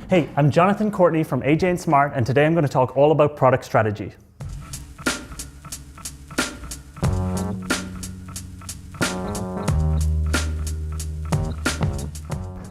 Hey, I'm Jonathan Courtney from AJ&Smart, and today I'm going to talk all about product strategy.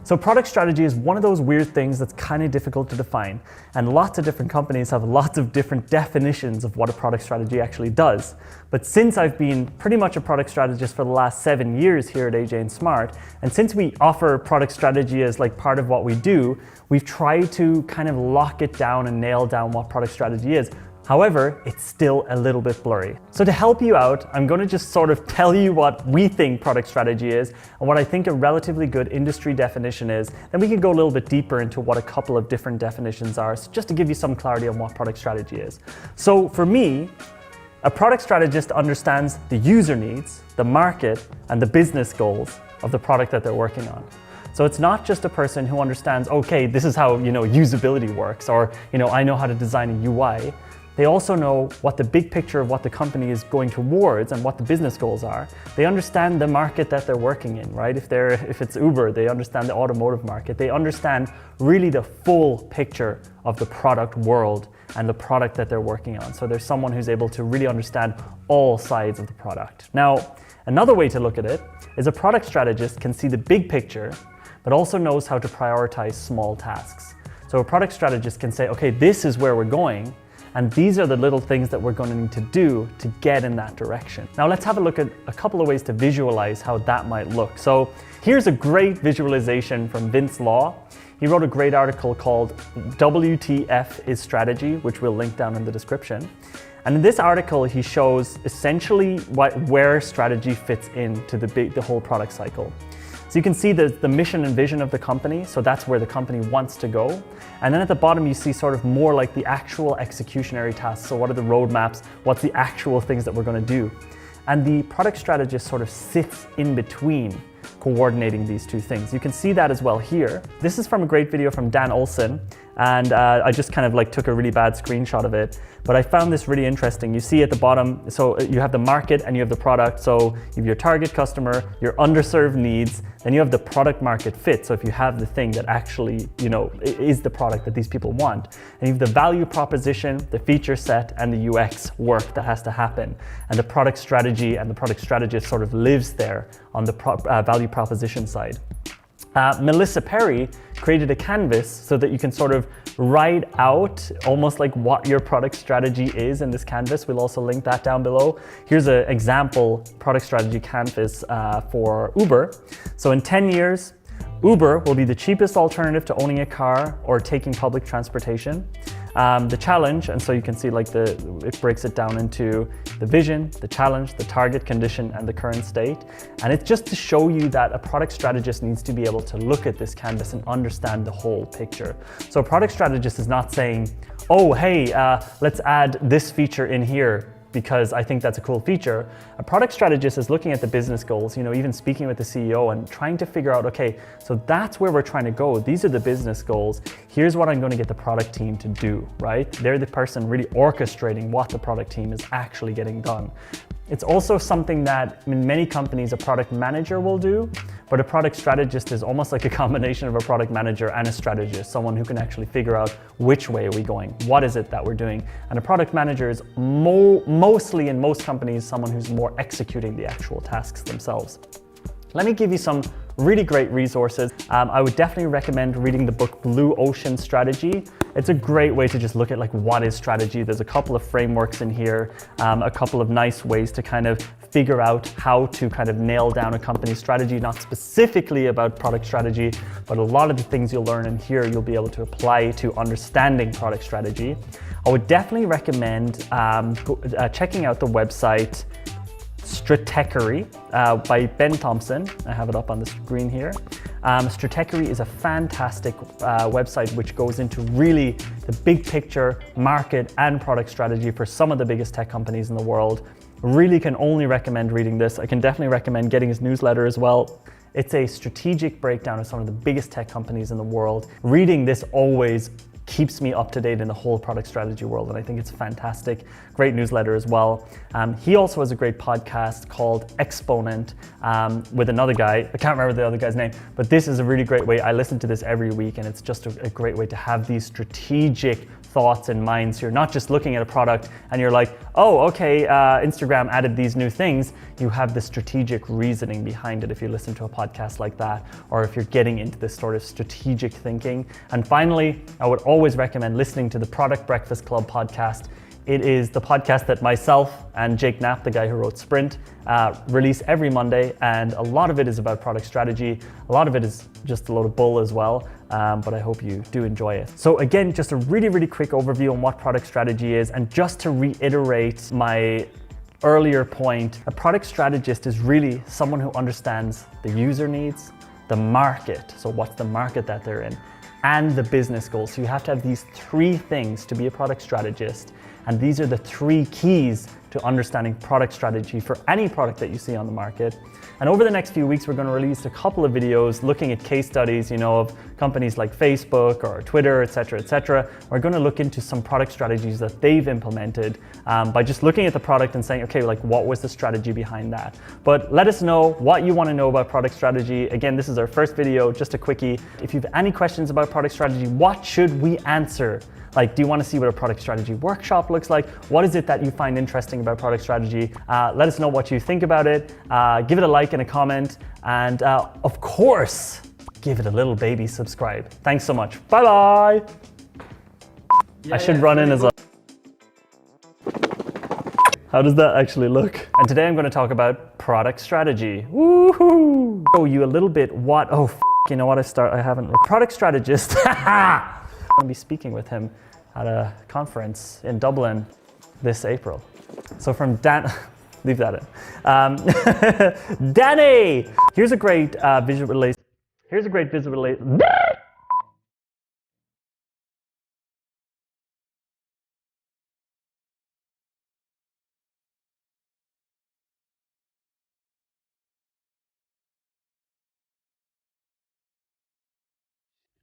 So product strategy is one of those weird things that's kind of difficult to define, and lots of different companies have lots of different definitions of what a product strategy actually does. But since I've been pretty much a product strategist for the last 7 years here at AJ&Smart, and since we offer product strategy as like part of what we do, we've tried to kind of lock it down and nail down what product strategy is. However, it's still a little bit blurry. So to help you out, I'm going to just sort of tell you what we think product strategy is and what I think a relatively good industry definition is. Then we can go a little bit deeper into what a couple of different definitions are, so just to give you some clarity on what product strategy is. So for me, a product strategist understands the user needs, the market, and the business goals of the product that they're working on. So it's not just a person who understands, okay, this is how usability works, or I know how to design a UI. They also know what the big picture of what the company is going towards and what the business goals are. They understand the market that they're working in, right? If it's Uber, they understand the automotive market. They understand really the full picture of the product world and the product that they're working on. So there's someone who's able to really understand all sides of the product. Now, another way to look at it is a product strategist can see the big picture, but also knows how to prioritize small tasks. So a product strategist can say, okay, this is where we're going, and these are the little things that we're going to need to do to get in that direction. Now let's have a look at a couple of ways to visualize how that might look. So here's a great visualization from Vince Law. He wrote a great article called WTF is Strategy, which we'll link down in the description. And in this article, he shows essentially where strategy fits into the whole product cycle. So you can see the mission and vision of the company, so that's where the company wants to go. And then at the bottom you see sort of more like the actual executionary tasks, so what are the roadmaps, what's the actual things that we're going to do. And the product strategist sort of sits in between coordinating these two things. You can see that as well here. This is from a great video from Dan Olson, and I just kind of like took a really bad screenshot of it, but I found this really interesting. You see at the bottom, so you have the market and you have the product. So you have your target customer, your underserved needs, then you have the product market fit. So if you have the thing that actually, is the product that these people want, and you have the value proposition, the feature set, and the UX work that has to happen. And the product strategy and the product strategist sort of lives there on the value proposition side. Melissa Perry created a canvas so that you can sort of write out almost like what your product strategy is in this canvas. We'll also link that down below. Here's an example product strategy canvas for Uber. So in 10 years, Uber will be the cheapest alternative to owning a car or taking public transportation. The challenge, and so you can see like it breaks it down into the vision, the challenge, the target condition, and the current state. And it's just to show you that a product strategist needs to be able to look at this canvas and understand the whole picture. So a product strategist is not saying, oh, hey, let's add this feature in here because I think that's a cool feature. A product strategist is looking at the business goals, even speaking with the CEO and trying to figure out, okay, so that's where we're trying to go. These are the business goals. Here's what I'm going to get the product team to do, right? They're the person really orchestrating what the product team is actually getting done. It's also something that in many companies a product manager will do, but a product strategist is almost like a combination of a product manager and a strategist, someone who can actually figure out which way are we going, what is it that we're doing. And a product manager is mostly in most companies someone who's more executing the actual tasks themselves. Let me give you some really great resources. I would definitely recommend reading the book Blue Ocean Strategy. It's a great way to just look at like what is strategy. There's a couple of frameworks in here, a couple of nice ways to kind of figure out how to kind of nail down a company's strategy, not specifically about product strategy, but a lot of the things you'll learn in here you'll be able to apply to understanding product strategy. I would definitely recommend checking out the website Stratechery by Ben Thompson. I have it up on the screen here. Stratechery is a fantastic website which goes into really the big picture market and product strategy for some of the biggest tech companies in the world. Really can only recommend reading this. I can definitely recommend getting his newsletter as well. It's a strategic breakdown of some of the biggest tech companies in the world. Reading this always keeps me up to date in the whole product strategy world, and I think it's fantastic. Great newsletter as well. He also has a great podcast called Exponent with another guy. I can't remember the other guy's name, but this is a really great way. I listen to this every week, and it's just a great way to have these strategic thoughts in mind. So you're not just looking at a product and you're like, oh, okay, Instagram added these new things. You have the strategic reasoning behind it if you listen to a podcast like that, or if you're getting into this sort of strategic thinking. And finally, I would always recommend listening to the Product Breakfast Club podcast. It is the podcast that myself and Jake Knapp, the guy who wrote Sprint, release every Monday, and a lot of it is about product strategy. A lot of it is just a load of bull as well, but I hope you do enjoy it. So again, just a really, really quick overview on what product strategy is, and just to reiterate my earlier point, a product strategist is really someone who understands the user needs, the market, so what's the market that they're in, and the business goals. So you have to have these three things to be a product strategist. And these are the three keys to understanding product strategy for any product that you see on the market. And over the next few weeks, we're going to release a couple of videos looking at case studies, of companies like Facebook or Twitter, et cetera. We're going to look into some product strategies that they've implemented by just looking at the product and saying, okay, like what was the strategy behind that? But let us know what you want to know about product strategy. Again, this is our first video, just a quickie. If you have any questions about product strategy, what should we answer? Like, do you want to see what a product strategy workshop looks like? What is it that you find interesting about product strategy? Let us know what you think about it. Give it a like and a comment. And of course, give it a little baby subscribe. Thanks so much. Bye-bye. I should run in as a... How does that actually look? And today I'm going to talk about product strategy. Woohoo! Show you a little bit what... Oh, you know what? I haven't... Product strategist. I'm going to be speaking with him at a conference in Dublin this April. So from Dan, leave that in. Danny! Here's a great visualization.